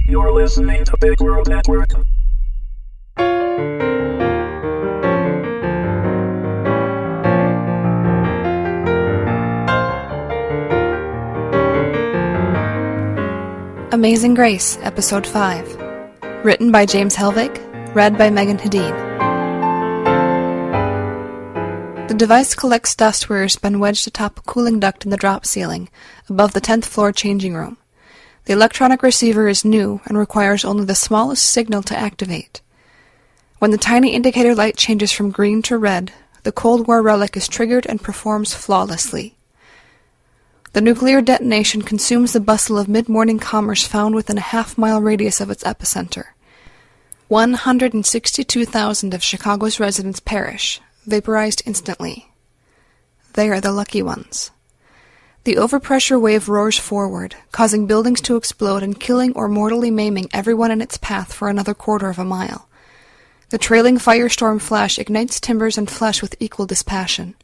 You're listening to Big World Network. Amazing Grace, Episode 5. Written by James Hellvig, read by Meagan Hedin. The device collects dust where it has been wedged atop a cooling duct in the drop ceiling, above the 10th floor changing room. The electronic receiver is new and requires only the smallest signal to activate. When the tiny indicator light changes from green to red, the Cold War relic is triggered and performs flawlessly. The nuclear detonation consumes the bustle of mid-morning commerce found within a half-mile radius of its epicenter. 162,000 of Chicago's residents perish, vaporized instantly. They are the lucky ones. The overpressure wave roars forward, causing buildings to explode and killing or mortally maiming everyone in its path for another quarter of a mile. The trailing firestorm flash ignites timbers and flesh with equal dispassion.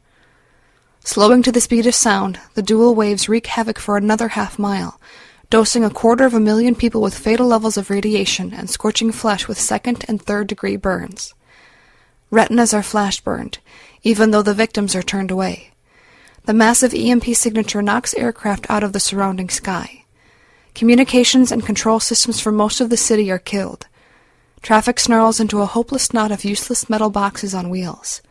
Slowing to the speed of sound, the dual waves wreak havoc for another half-mile, dosing 250,000 people with fatal levels of radiation and scorching flesh with second- and third-degree burns. Retinas are flash-burned, even though the victims are turned away. The massive EMP signature knocks aircraft out of the surrounding sky. Communications and control systems for most of the city are killed. Traffic snarls into a hopeless knot of useless metal boxes on wheels.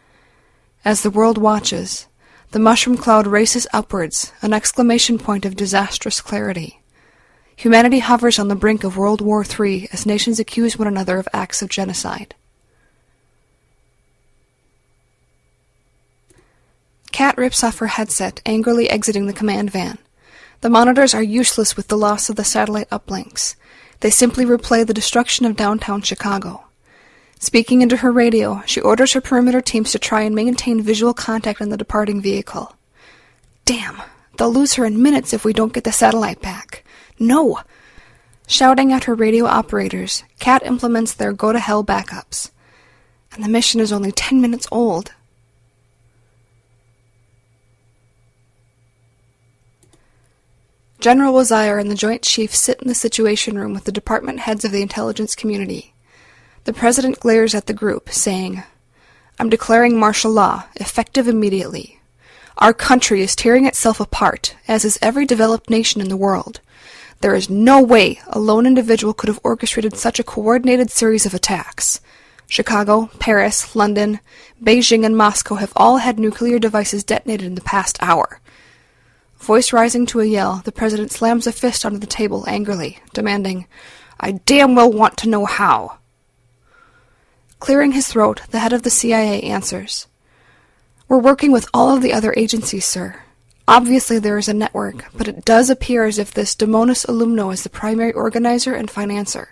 As the world watches, the mushroom cloud races upwards, an exclamation point of disastrous clarity. Humanity hovers on the brink of World War III as nations accuse one another of acts of genocide. Kat rips off her headset, angrily exiting the command van. The monitors are useless with the loss of the satellite uplinks. They simply replay the destruction of downtown Chicago. Speaking into her radio, she orders her perimeter teams to try and maintain visual contact on the departing vehicle. Damn, they'll lose her in minutes if we don't get the satellite back. No! Shouting at her radio operators, Kat implements their go-to-hell backups. And the mission is only 10 minutes old. General Wazire and the Joint Chiefs sit in the Situation Room with the department heads of the intelligence community. The President glares at the group, saying, "I'm declaring martial law, effective immediately. Our country is tearing itself apart, as is every developed nation in the world. There is no way a lone individual could have orchestrated such a coordinated series of attacks. Chicago, Paris, London, Beijing, and Moscow have all had nuclear devices detonated in the past hour." Voice rising to a yell, the President slams a fist onto the table angrily, demanding, "I damn well want to know how." Clearing his throat, the head of the CIA answers, "We're working with all of the other agencies, sir. Obviously there is a network, but it does appear as if this Demonis Alumno is the primary organizer and financer.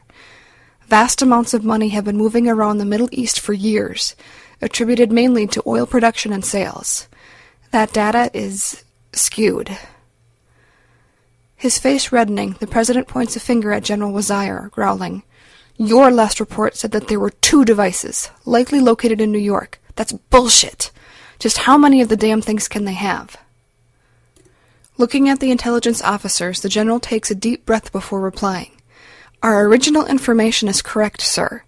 Vast amounts of money have been moving around the Middle East for years, attributed mainly to oil production and sales. That data is skewed." His face reddening, the President points a finger at General Wazire, growling, "Your last report said that there were 2 devices, likely located in New York. That's bullshit. Just how many of the damn things can they have?" Looking at the intelligence officers, the General takes a deep breath before replying. "Our original information is correct, sir.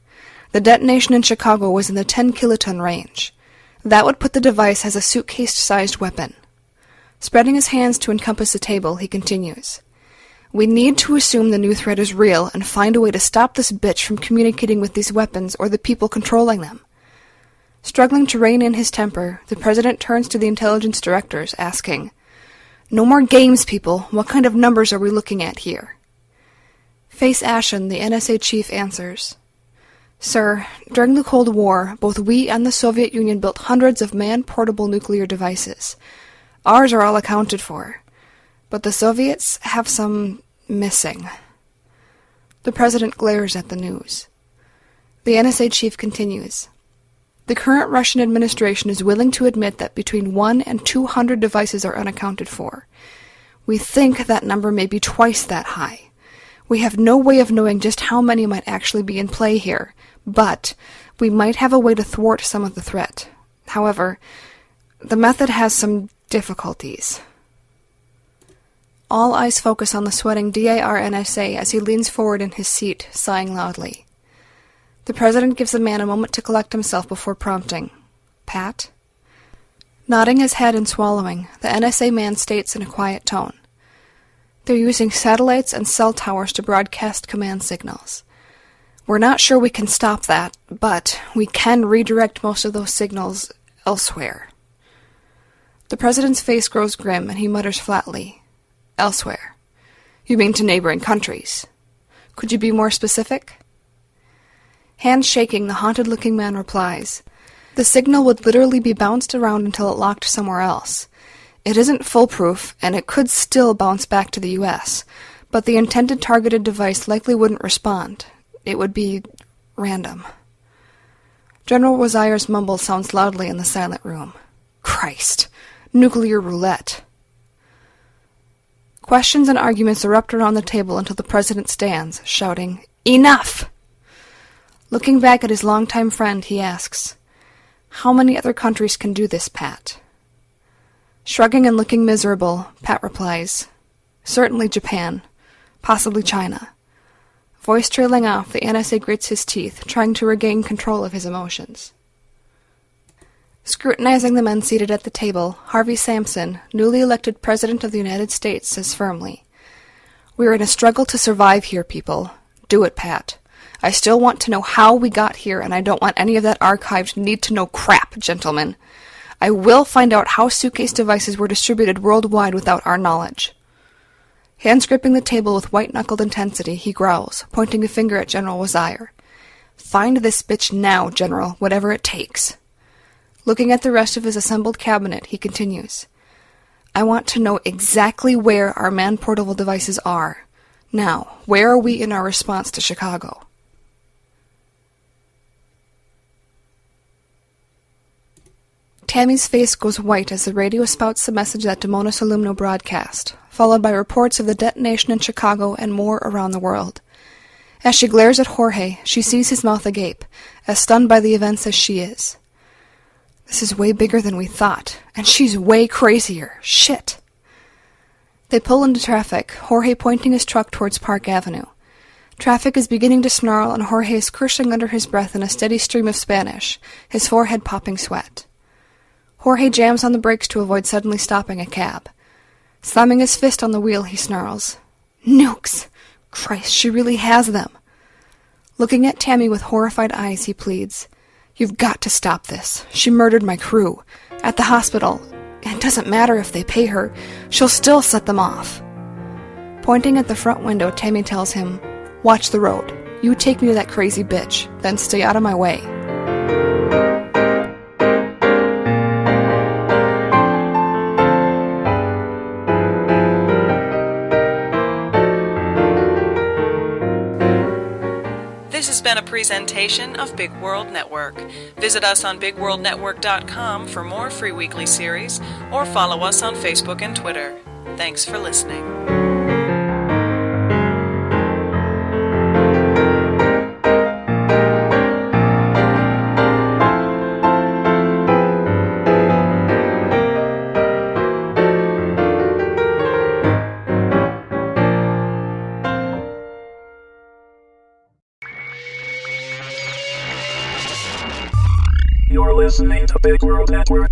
The detonation in Chicago was in the 10 kiloton range. That would put the device as a suitcase-sized weapon." Spreading his hands to encompass the table, he continues, "We need to assume the new threat is real and find a way to stop this bitch from communicating with these weapons or the people controlling them." Struggling to rein in his temper, the President turns to the intelligence directors, asking, "No more games, people. What kind of numbers are we looking at here?" Face ashen, the NSA chief answers, "Sir, during the Cold War, both we and the Soviet Union built hundreds of man-portable nuclear devices. Ours are all accounted for, but the Soviets have some missing." The President glares at the news. The NSA chief continues, "The current Russian administration is willing to admit that between 1 and 200 devices are unaccounted for. We think that number may be twice that high. We have no way of knowing just how many might actually be in play here, but we might have a way to thwart some of the threat. However, the method has some difficulties." All eyes focus on the sweating DAR NSA as he leans forward in his seat, sighing loudly. The president gives the man a moment to collect himself before prompting, "Pat?" Nodding his head and swallowing, the NSA man states in a quiet tone, "They're using satellites and cell towers to broadcast command signals. We're not sure we can stop that, but we can redirect most of those signals elsewhere." The president's face grows grim and he mutters flatly, "Elsewhere? You mean to neighboring countries? Could you be more specific?" Hands shaking, the haunted-looking man replies, "The signal would literally be bounced around until it locked somewhere else. It isn't foolproof, and it could still bounce back to the U.S., but the intended targeted device likely wouldn't respond. It would be random." General Wazire's mumble sounds loudly in the silent room. Christ! Nuclear roulette! Questions and arguments erupt around the table until the president stands, shouting, "Enough!" Looking back at his longtime friend, he asks, "How many other countries can do this, Pat?" Shrugging and looking miserable, Pat replies, "Certainly Japan, possibly China." Voice trailing off, the NSA grits his teeth, trying to regain control of his emotions. Scrutinizing the men seated at the table, Harvey Sampson, newly elected President of the United States, says firmly, "We're in a struggle to survive here, people. Do it, Pat. I still want to know how we got here, and I don't want any of that archived need-to-know crap, gentlemen. I will find out how suitcase devices were distributed worldwide without our knowledge." Hands gripping the table with white-knuckled intensity, he growls, pointing a finger at General Wazire. "Find this bitch now, General, whatever it takes." Looking at the rest of his assembled cabinet, he continues, "I want to know exactly where our man-portable devices are. Now, where are we in our response to Chicago?" Tammy's face goes white as the radio spouts the message that Demonis Alumno broadcast, followed by reports of the detonation in Chicago and more around the world. As she glares at Jorge, she sees his mouth agape, as stunned by the events as she is. This is way bigger than we thought, and she's way crazier. Shit. They pull into traffic, Jorge pointing his truck towards Park Avenue. Traffic is beginning to snarl, and Jorge is cursing under his breath in a steady stream of Spanish, his forehead popping sweat. Jorge jams on the brakes to avoid suddenly stopping a cab. Slamming his fist on the wheel, he snarls, "Nukes! Christ, she really has them!" Looking at Tammy with horrified eyes, he pleads, "You've got to stop this. She murdered my crew. At the hospital. It doesn't matter if they pay her. She'll still set them off." Pointing at the front window, Tammy tells him, "Watch the road. You take me to that crazy bitch, then stay out of my way." This has been a presentation of Big World Network. Visit us on BigWorldNetwork.com for more free weekly series, or follow us on Facebook and Twitter. Thanks for listening. You're listening to Big World Network.